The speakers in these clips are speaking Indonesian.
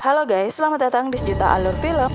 Halo guys, selamat datang di Sejuta Alur Film.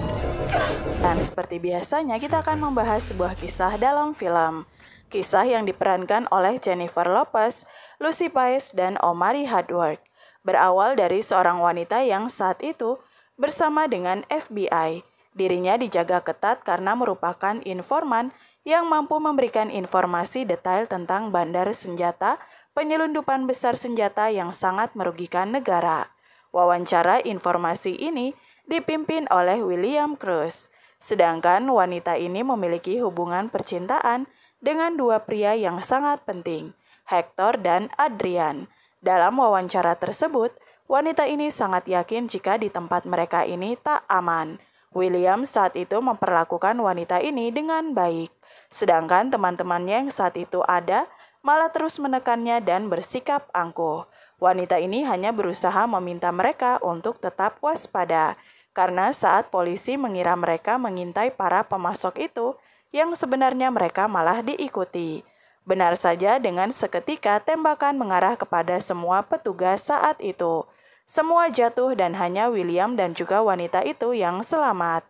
Dan seperti biasanya kita akan membahas sebuah kisah dalam film. Kisah yang diperankan oleh Jennifer Lopez, Lucy Paez, dan Omari Hardwick. Berawal dari seorang wanita yang saat itu bersama dengan FBI. Dirinya dijaga ketat karena merupakan informan yang mampu memberikan informasi detail tentang bandar senjata, penyelundupan besar senjata yang sangat merugikan negara. Wawancara informasi ini dipimpin oleh William Cruz. Sedangkan wanita ini memiliki hubungan percintaan dengan dua pria yang sangat penting, Hector dan Adrian. Dalam wawancara tersebut, wanita ini sangat yakin jika di tempat mereka ini tak aman. William saat itu memperlakukan wanita ini dengan baik, sedangkan teman-temannya yang saat itu ada malah terus menekannya dan bersikap angkuh. Wanita ini hanya berusaha meminta mereka untuk tetap waspada, karena saat polisi mengira mereka mengintai para pemasok itu, yang sebenarnya mereka malah diikuti. Benar saja, dengan seketika tembakan mengarah kepada semua petugas saat itu. Semua jatuh dan hanya William dan juga wanita itu yang selamat.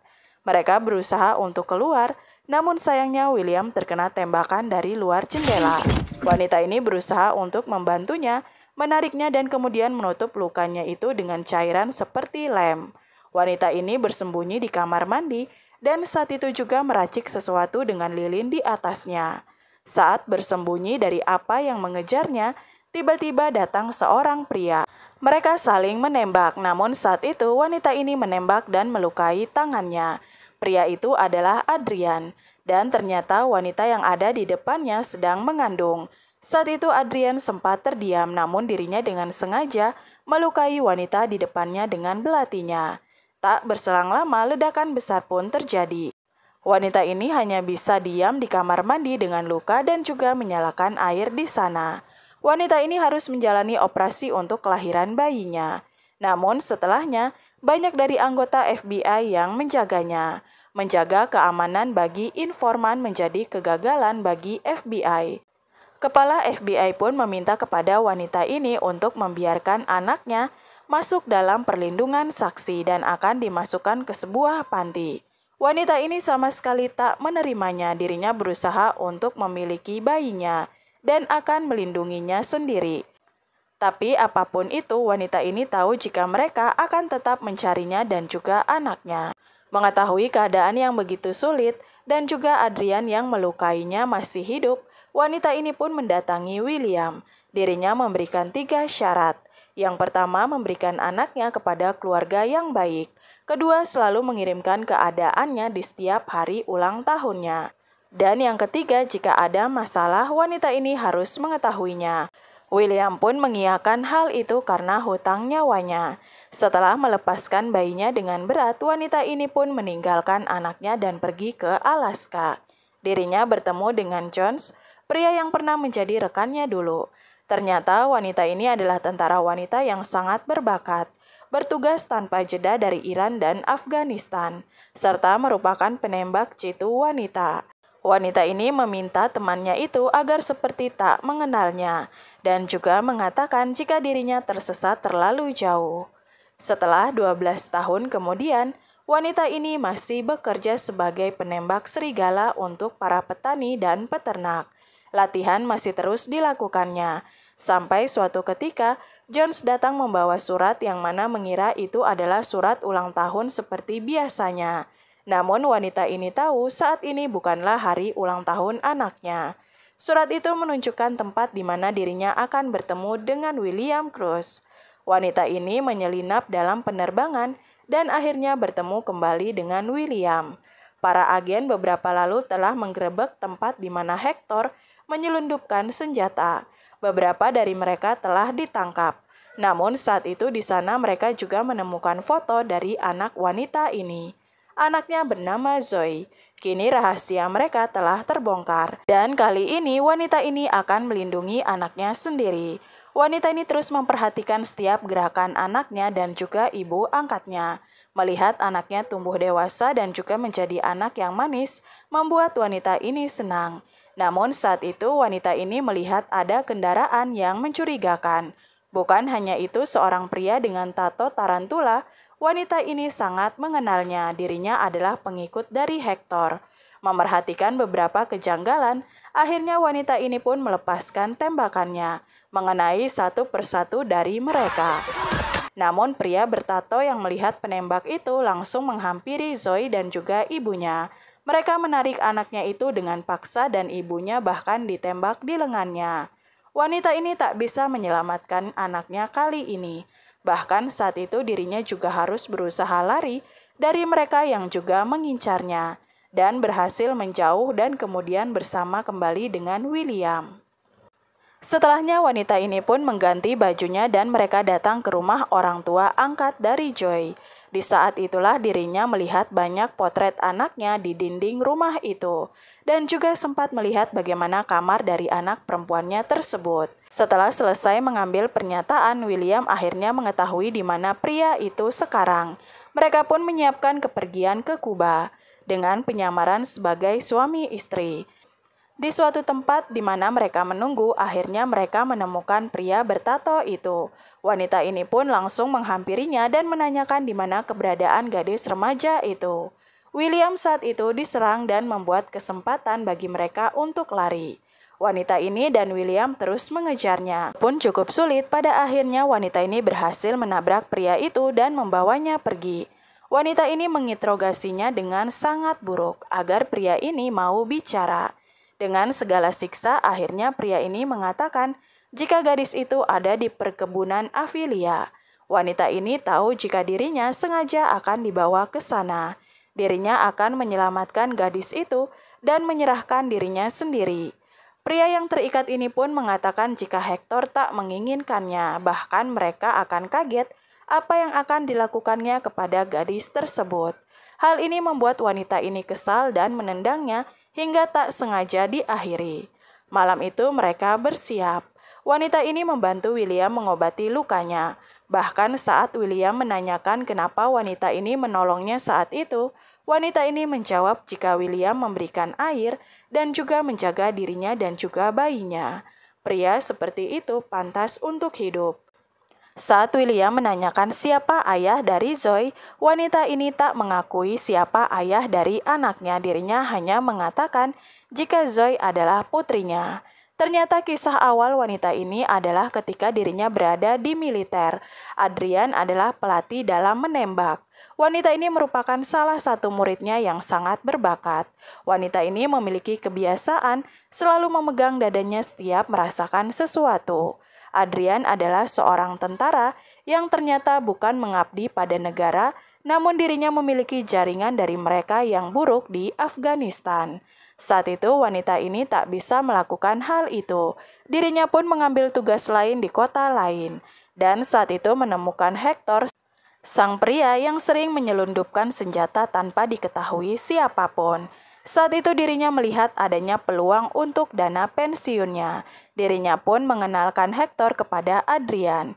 Mereka berusaha untuk keluar, namun sayangnya William terkena tembakan dari luar jendela. Wanita ini berusaha untuk membantunya, menariknya dan kemudian menutup lukanya itu dengan cairan seperti lem. Wanita ini bersembunyi di kamar mandi dan saat itu juga meracik sesuatu dengan lilin di atasnya. Saat bersembunyi dari apa yang mengejarnya, tiba-tiba datang seorang pria. Mereka saling menembak, namun saat itu wanita ini menembak dan melukai tangannya. Pria itu adalah Adrian, dan ternyata wanita yang ada di depannya sedang mengandung. Saat itu Adrian sempat terdiam, namun dirinya dengan sengaja melukai wanita di depannya dengan belatinya. Tak berselang lama, ledakan besar pun terjadi. Wanita ini hanya bisa diam di kamar mandi dengan luka dan juga menyalakan air di sana. Wanita ini harus menjalani operasi untuk kelahiran bayinya. Namun setelahnya, banyak dari anggota FBI yang menjaganya. Menjaga keamanan bagi informan menjadi kegagalan bagi FBI. Kepala FBI pun meminta kepada wanita ini untuk membiarkan anaknya masuk dalam perlindungan saksi dan akan dimasukkan ke sebuah panti. Wanita ini sama sekali tak menerimanya. Dirinya berusaha untuk memiliki bayinya dan akan melindunginya sendiri. Tapi apapun itu, wanita ini tahu jika mereka akan tetap mencarinya dan juga anaknya. Mengetahui keadaan yang begitu sulit dan juga Adrian yang melukainya masih hidup, wanita ini pun mendatangi William. Dirinya memberikan 3 syarat. Yang pertama, memberikan anaknya kepada keluarga yang baik. Kedua, selalu mengirimkan keadaannya di setiap hari ulang tahunnya. Dan yang ketiga, jika ada masalah, wanita ini harus mengetahuinya. William pun mengiyakan hal itu karena hutang nyawanya. Setelah melepaskan bayinya dengan berat, wanita ini pun meninggalkan anaknya dan pergi ke Alaska. Dirinya bertemu dengan Jones, pria yang pernah menjadi rekannya dulu. Ternyata wanita ini adalah tentara wanita yang sangat berbakat, bertugas tanpa jeda dari Iran dan Afghanistan, serta merupakan penembak jitu wanita. Wanita ini meminta temannya itu agar seperti tak mengenalnya, dan juga mengatakan jika dirinya tersesat terlalu jauh. Setelah 12 tahun kemudian, wanita ini masih bekerja sebagai penembak serigala untuk para petani dan peternak. Latihan masih terus dilakukannya, sampai suatu ketika Jones datang membawa surat yang mana mengira itu adalah surat ulang tahun seperti biasanya. Namun wanita ini tahu saat ini bukanlah hari ulang tahun anaknya. Surat itu menunjukkan tempat di mana dirinya akan bertemu dengan William Cruz. Wanita ini menyelinap dalam penerbangan dan akhirnya bertemu kembali dengan William. Para agen beberapa lalu telah menggerebek tempat di mana Hector menyelundupkan senjata. Beberapa dari mereka telah ditangkap. Namun saat itu di sana mereka juga menemukan foto dari anak wanita ini. Anaknya bernama Zoe. Kini rahasia mereka telah terbongkar. Dan kali ini wanita ini akan melindungi anaknya sendiri. Wanita ini terus memperhatikan setiap gerakan anaknya dan juga ibu angkatnya. Melihat anaknya tumbuh dewasa dan juga menjadi anak yang manis, membuat wanita ini senang. Namun saat itu wanita ini melihat ada kendaraan yang mencurigakan. Bukan hanya itu, seorang pria dengan tato tarantula Wanita ini sangat mengenalnya, dirinya adalah pengikut dari Hektor. Memerhatikan beberapa kejanggalan, akhirnya wanita ini pun melepaskan tembakannya, mengenai satu persatu dari mereka. Namun pria bertato yang melihat penembak itu langsung menghampiri Zoe dan juga ibunya. Mereka menarik anaknya itu dengan paksa dan ibunya bahkan ditembak di lengannya. Wanita ini tak bisa menyelamatkan anaknya kali ini. Bahkan saat itu dirinya juga harus berusaha lari dari mereka yang juga mengincarnya dan berhasil menjauh dan kemudian bersama kembali dengan William. Setelahnya wanita ini pun mengganti bajunya dan mereka datang ke rumah orang tua angkat dari Joy. Di saat itulah dirinya melihat banyak potret anaknya di dinding rumah itu dan juga sempat melihat bagaimana kamar dari anak perempuannya tersebut. Setelah selesai mengambil pernyataan, William akhirnya mengetahui di mana pria itu sekarang. Mereka pun menyiapkan kepergian ke Kuba dengan penyamaran sebagai suami istri. Di suatu tempat di mana mereka menunggu, akhirnya mereka menemukan pria bertato itu. Wanita ini pun langsung menghampirinya dan menanyakan di mana keberadaan gadis remaja itu. William saat itu diserang dan membuat kesempatan bagi mereka untuk lari. Wanita ini dan William terus mengejarnya. Pun cukup sulit, pada akhirnya wanita ini berhasil menabrak pria itu dan membawanya pergi. Wanita ini menginterogasinya dengan sangat buruk agar pria ini mau bicara. Dengan segala siksa, akhirnya pria ini mengatakan jika gadis itu ada di perkebunan Avilia. Wanita ini tahu jika dirinya sengaja akan dibawa ke sana. Dirinya akan menyelamatkan gadis itu dan menyerahkan dirinya sendiri. Pria yang terikat ini pun mengatakan jika Hektor tak menginginkannya, bahkan mereka akan kaget apa yang akan dilakukannya kepada gadis tersebut. Hal ini membuat wanita ini kesal dan menendangnya hingga tak sengaja diakhiri. Malam itu mereka bersiap. Wanita ini membantu William mengobati lukanya. Bahkan saat William menanyakan kenapa wanita ini menolongnya saat itu, wanita ini menjawab jika William memberikan air dan juga menjaga dirinya dan juga bayinya. Pria seperti itu pantas untuk hidup. Saat William menanyakan siapa ayah dari Zoe, wanita ini tak mengakui siapa ayah dari anaknya. Dirinya hanya mengatakan jika Zoe adalah putrinya. Ternyata kisah awal wanita ini adalah ketika dirinya berada di militer. Adrian adalah pelatih dalam menembak. Wanita ini merupakan salah satu muridnya yang sangat berbakat. Wanita ini memiliki kebiasaan selalu memegang dadanya setiap merasakan sesuatu. Adrian adalah seorang tentara yang ternyata bukan mengabdi pada negara, namun dirinya memiliki jaringan dari mereka yang buruk di Afghanistan. Saat itu wanita ini tak bisa melakukan hal itu. Dirinya pun mengambil tugas lain di kota lain. Dan saat itu menemukan Hektor, sang pria yang sering menyelundupkan senjata tanpa diketahui siapapun. Saat itu dirinya melihat adanya peluang untuk dana pensiunnya. Dirinya pun mengenalkan Hektor kepada Adrian.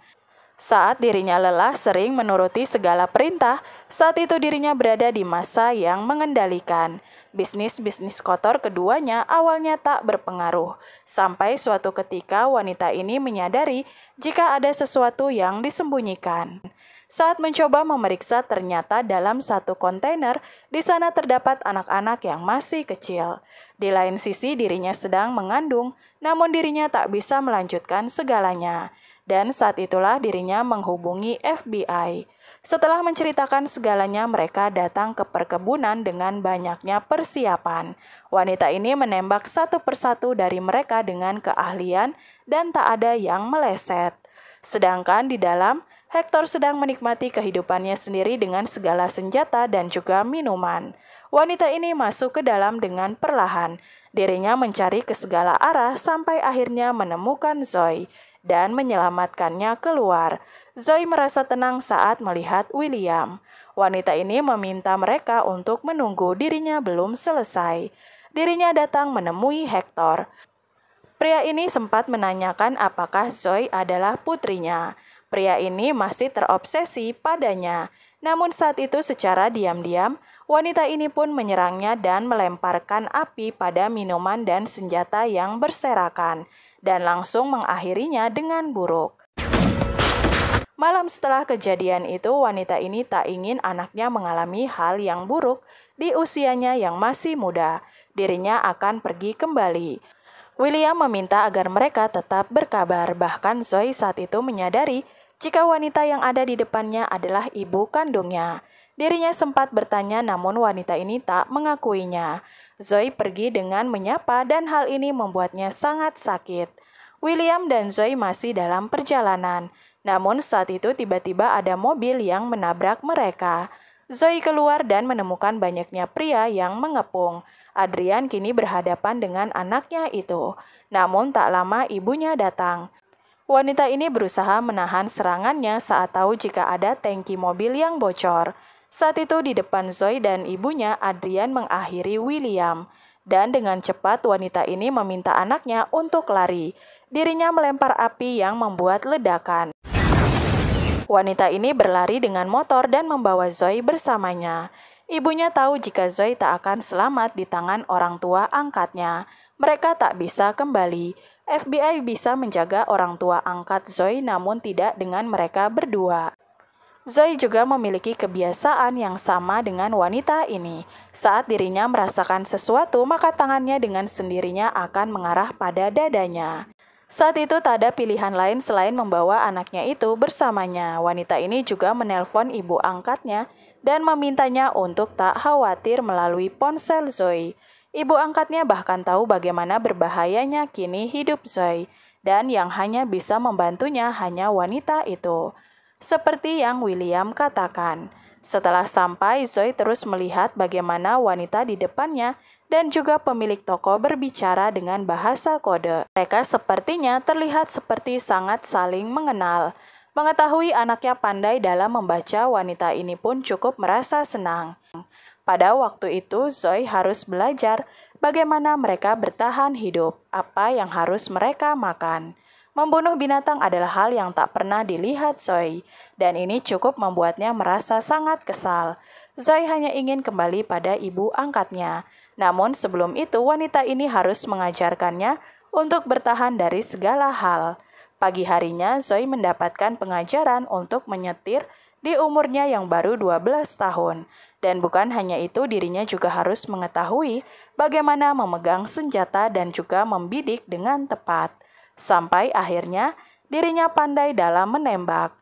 Saat dirinya lelah sering menuruti segala perintah, saat itu dirinya berada di masa yang mengendalikan. Bisnis-bisnis kotor keduanya awalnya tak berpengaruh. Sampai suatu ketika wanita ini menyadari jika ada sesuatu yang disembunyikan. Saat mencoba memeriksa, ternyata dalam satu kontainer di sana terdapat anak-anak yang masih kecil. Di lain sisi dirinya sedang mengandung, namun dirinya tak bisa melanjutkan segalanya. Dan saat itulah dirinya menghubungi FBI. Setelah menceritakan segalanya, mereka datang ke perkebunan dengan banyaknya persiapan. Wanita ini menembak satu persatu dari mereka dengan keahlian dan tak ada yang meleset. Sedangkan di dalam, Hektor sedang menikmati kehidupannya sendiri dengan segala senjata dan juga minuman. Wanita ini masuk ke dalam dengan perlahan. Dirinya mencari ke segala arah sampai akhirnya menemukan Zoe dan menyelamatkannya keluar. Zoe merasa tenang saat melihat William. Wanita ini meminta mereka untuk menunggu, dirinya belum selesai. Dirinya datang menemui Hektor. Pria ini sempat menanyakan apakah Zoe adalah putrinya. Pria ini masih terobsesi padanya. Namun saat itu secara diam-diam, wanita ini pun menyerangnya dan melemparkan api pada minuman dan senjata yang berserakan, dan langsung mengakhirinya dengan buruk. Malam setelah kejadian itu, wanita ini tak ingin anaknya mengalami hal yang buruk di usianya yang masih muda. Dirinya akan pergi kembali. William meminta agar mereka tetap berkabar. Bahkan Zoe saat itu menyadari jika wanita yang ada di depannya adalah ibu kandungnya. Dirinya sempat bertanya namun wanita ini tak mengakuinya. Zoe pergi dengan menyapa dan hal ini membuatnya sangat sakit. William dan Zoe masih dalam perjalanan. Namun saat itu tiba-tiba ada mobil yang menabrak mereka. Zoe keluar dan menemukan banyaknya pria yang mengepung. Adrian kini berhadapan dengan anaknya itu. Namun tak lama ibunya datang. Wanita ini berusaha menahan serangannya saat tahu jika ada tangki mobil yang bocor. Saat itu di depan Zoe dan ibunya, Adrian mengakhiri William. Dan dengan cepat wanita ini meminta anaknya untuk lari. Dirinya melempar api yang membuat ledakan. Wanita ini berlari dengan motor dan membawa Zoe bersamanya. Ibunya tahu jika Zoe tak akan selamat di tangan orang tua angkatnya. Mereka tak bisa kembali. FBI bisa menjaga orang tua angkat Zoe namun tidak dengan mereka berdua. Zoe juga memiliki kebiasaan yang sama dengan wanita ini. Saat dirinya merasakan sesuatu, maka tangannya dengan sendirinya akan mengarah pada dadanya. Saat itu tak ada pilihan lain selain membawa anaknya itu bersamanya. Wanita ini juga menelpon ibu angkatnya dan memintanya untuk tak khawatir melalui ponsel Zoe. Ibu angkatnya bahkan tahu bagaimana berbahayanya kini hidup Zoe dan yang hanya bisa membantunya hanya wanita itu. Seperti yang William katakan. Setelah sampai, Zoe terus melihat bagaimana wanita di depannya dan juga pemilik toko berbicara dengan bahasa kode. Mereka sepertinya terlihat seperti sangat saling mengenal. Mengetahui anaknya pandai dalam membaca, wanita ini pun cukup merasa senang. Pada waktu itu, Zoe harus belajar bagaimana mereka bertahan hidup, apa yang harus mereka makan. Membunuh binatang adalah hal yang tak pernah dilihat Zoe, dan ini cukup membuatnya merasa sangat kesal. Zoe hanya ingin kembali pada ibu angkatnya. Namun sebelum itu, wanita ini harus mengajarkannya untuk bertahan dari segala hal. Pagi harinya, Zoe mendapatkan pengajaran untuk menyetir di umurnya yang baru 12 tahun. Dan bukan hanya itu, dirinya juga harus mengetahui bagaimana memegang senjata dan juga membidik dengan tepat. Sampai akhirnya dirinya pandai dalam menembak.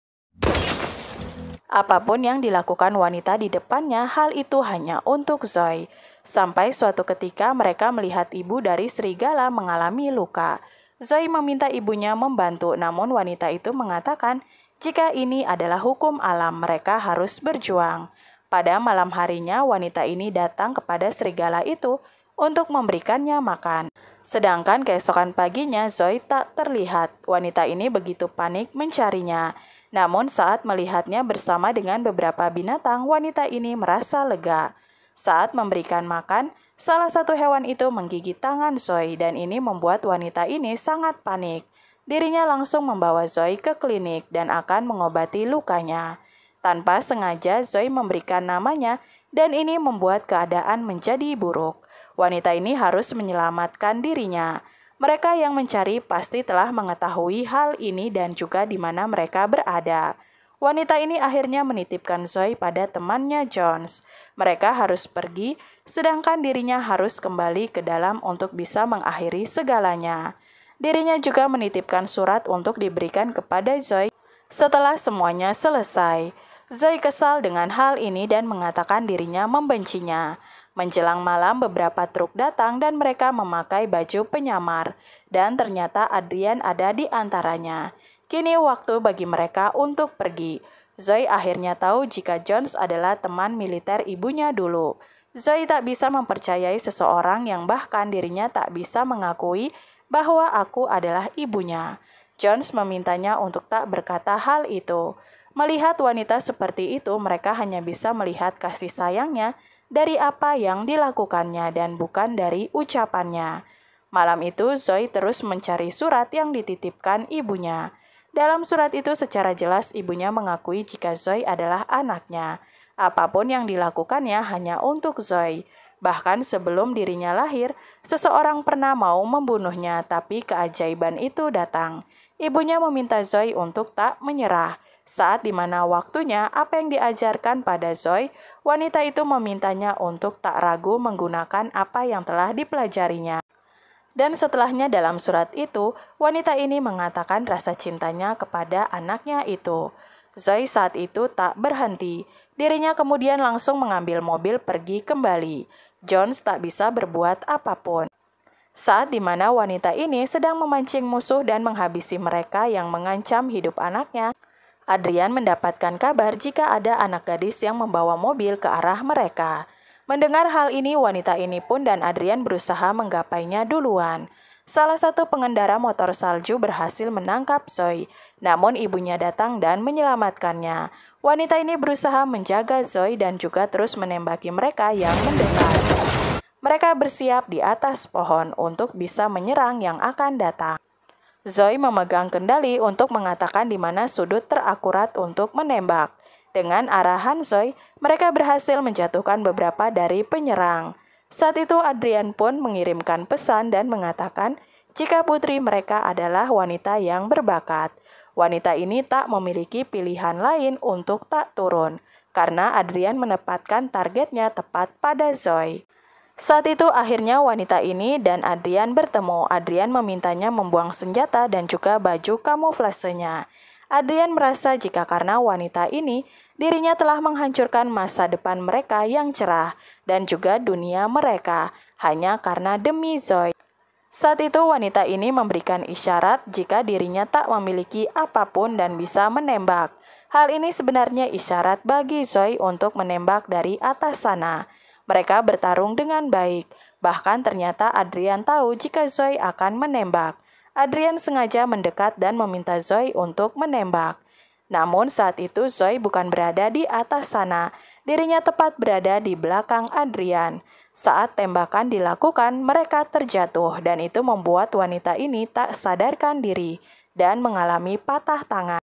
Apapun yang dilakukan wanita di depannya, hal itu hanya untuk Zoe. Sampai suatu ketika mereka melihat ibu dari serigala mengalami luka. Zoe meminta ibunya membantu, namun wanita itu mengatakan jika ini adalah hukum alam, mereka harus berjuang. Pada malam harinya, wanita ini datang kepada serigala itu untuk memberikannya makan. Sedangkan keesokan paginya Zoe tak terlihat. Wanita ini begitu panik mencarinya. Namun saat melihatnya bersama dengan beberapa binatang, wanita ini merasa lega. Saat memberikan makan, salah satu hewan itu menggigit tangan Zoe dan ini membuat wanita ini sangat panik. Dirinya langsung membawa Zoe ke klinik dan akan mengobati lukanya. Tanpa sengaja Zoe memberikan namanya dan ini membuat keadaan menjadi buruk. Wanita ini harus menyelamatkan dirinya. Mereka yang mencari pasti telah mengetahui hal ini dan juga di mana mereka berada. Wanita ini akhirnya menitipkan Zoe pada temannya Jones. Mereka harus pergi, sedangkan dirinya harus kembali ke dalam untuk bisa mengakhiri segalanya. Dirinya juga menitipkan surat untuk diberikan kepada Zoe setelah semuanya selesai. Zoe kesal dengan hal ini dan mengatakan dirinya membencinya. Menjelang malam beberapa truk datang dan mereka memakai baju penyamar. Dan ternyata Adrian ada di antaranya. Kini waktu bagi mereka untuk pergi. Zoe akhirnya tahu jika Jones adalah teman militer ibunya dulu. Zoe tak bisa mempercayai seseorang yang bahkan dirinya tak bisa mengakui bahwa aku adalah ibunya. Jones memintanya untuk tak berkata hal itu. Melihat wanita seperti itu, mereka hanya bisa melihat kasih sayangnya dari apa yang dilakukannya dan bukan dari ucapannya. Malam itu Zoe terus mencari surat yang dititipkan ibunya. Dalam surat itu secara jelas ibunya mengakui jika Zoe adalah anaknya. Apapun yang dilakukannya hanya untuk Zoe. Bahkan sebelum dirinya lahir, seseorang pernah mau membunuhnya, tapi keajaiban itu datang. Ibunya meminta Zoe untuk tak menyerah. Saat dimana waktunya apa yang diajarkan pada Zoe, wanita itu memintanya untuk tak ragu menggunakan apa yang telah dipelajarinya. Dan setelahnya dalam surat itu, wanita ini mengatakan rasa cintanya kepada anaknya itu. Zoe saat itu tak berhenti. Dirinya kemudian langsung mengambil mobil pergi kembali. Jones tak bisa berbuat apapun. Saat dimana wanita ini sedang memancing musuh dan menghabisi mereka yang mengancam hidup anaknya, Adrian mendapatkan kabar jika ada anak gadis yang membawa mobil ke arah mereka. Mendengar hal ini, wanita ini pun dan Adrian berusaha menggapainya duluan. Salah satu pengendara motor salju berhasil menangkap Zoe, namun ibunya datang dan menyelamatkannya. Wanita ini berusaha menjaga Zoe dan juga terus menembaki mereka yang mendekat. Mereka bersiap di atas pohon untuk bisa menyerang yang akan datang. Zoe memegang kendali untuk mengatakan di mana sudut terakurat untuk menembak. Dengan arahan Zoe, mereka berhasil menjatuhkan beberapa dari penyerang. Saat itu Adrian pun mengirimkan pesan dan mengatakan jika putri mereka adalah wanita yang berbakat. Wanita ini tak memiliki pilihan lain untuk tak turun, karena Adrian menempatkan targetnya tepat pada Zoe. Saat itu akhirnya wanita ini dan Adrian bertemu. Adrian memintanya membuang senjata dan juga baju kamuflasenya. Adrian merasa jika karena wanita ini, dirinya telah menghancurkan masa depan mereka yang cerah dan juga dunia mereka, hanya karena demi Zoe. Saat itu wanita ini memberikan isyarat jika dirinya tak memiliki apapun dan bisa menembak. Hal ini sebenarnya isyarat bagi Zoe untuk menembak dari atas sana. Mereka bertarung dengan baik. Bahkan ternyata Adrian tahu jika Zoe akan menembak. Adrian sengaja mendekat dan meminta Zoe untuk menembak. Namun saat itu Zoe bukan berada di atas sana. Dirinya tepat berada di belakang Adrian. Saat tembakan dilakukan, mereka terjatuh dan itu membuat wanita ini tak sadarkan diri dan mengalami patah tangan.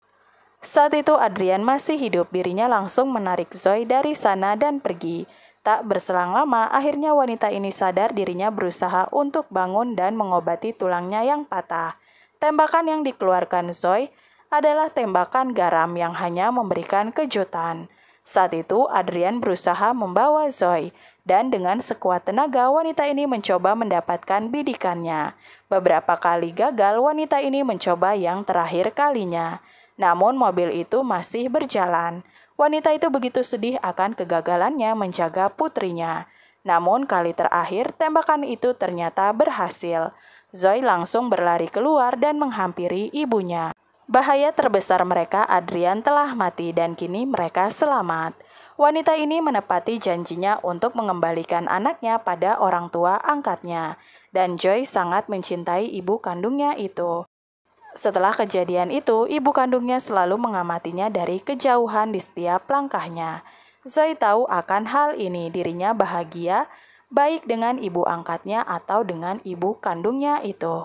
Saat itu Adrian masih hidup, dirinya langsung menarik Zoe dari sana dan pergi. Tak berselang lama, akhirnya wanita ini sadar dirinya berusaha untuk bangun dan mengobati tulangnya yang patah. Tembakan yang dikeluarkan Zoe adalah tembakan garam yang hanya memberikan kejutan. Saat itu Adrian berusaha membawa Zoe, dan dengan sekuat tenaga wanita ini mencoba mendapatkan bidikannya. Beberapa kali gagal, wanita ini mencoba yang terakhir kalinya. Namun mobil itu masih berjalan. Wanita itu begitu sedih akan kegagalannya menjaga putrinya. Namun kali terakhir tembakan itu ternyata berhasil. Zoe langsung berlari keluar dan menghampiri ibunya. Bahaya terbesar mereka, Adrian telah mati dan kini mereka selamat. Wanita ini menepati janjinya untuk mengembalikan anaknya pada orang tua angkatnya. Dan Joy sangat mencintai ibu kandungnya itu. Setelah kejadian itu, ibu kandungnya selalu mengamatinya dari kejauhan di setiap langkahnya. Zoe tahu akan hal ini, dirinya bahagia, baik dengan ibu angkatnya atau dengan ibu kandungnya itu.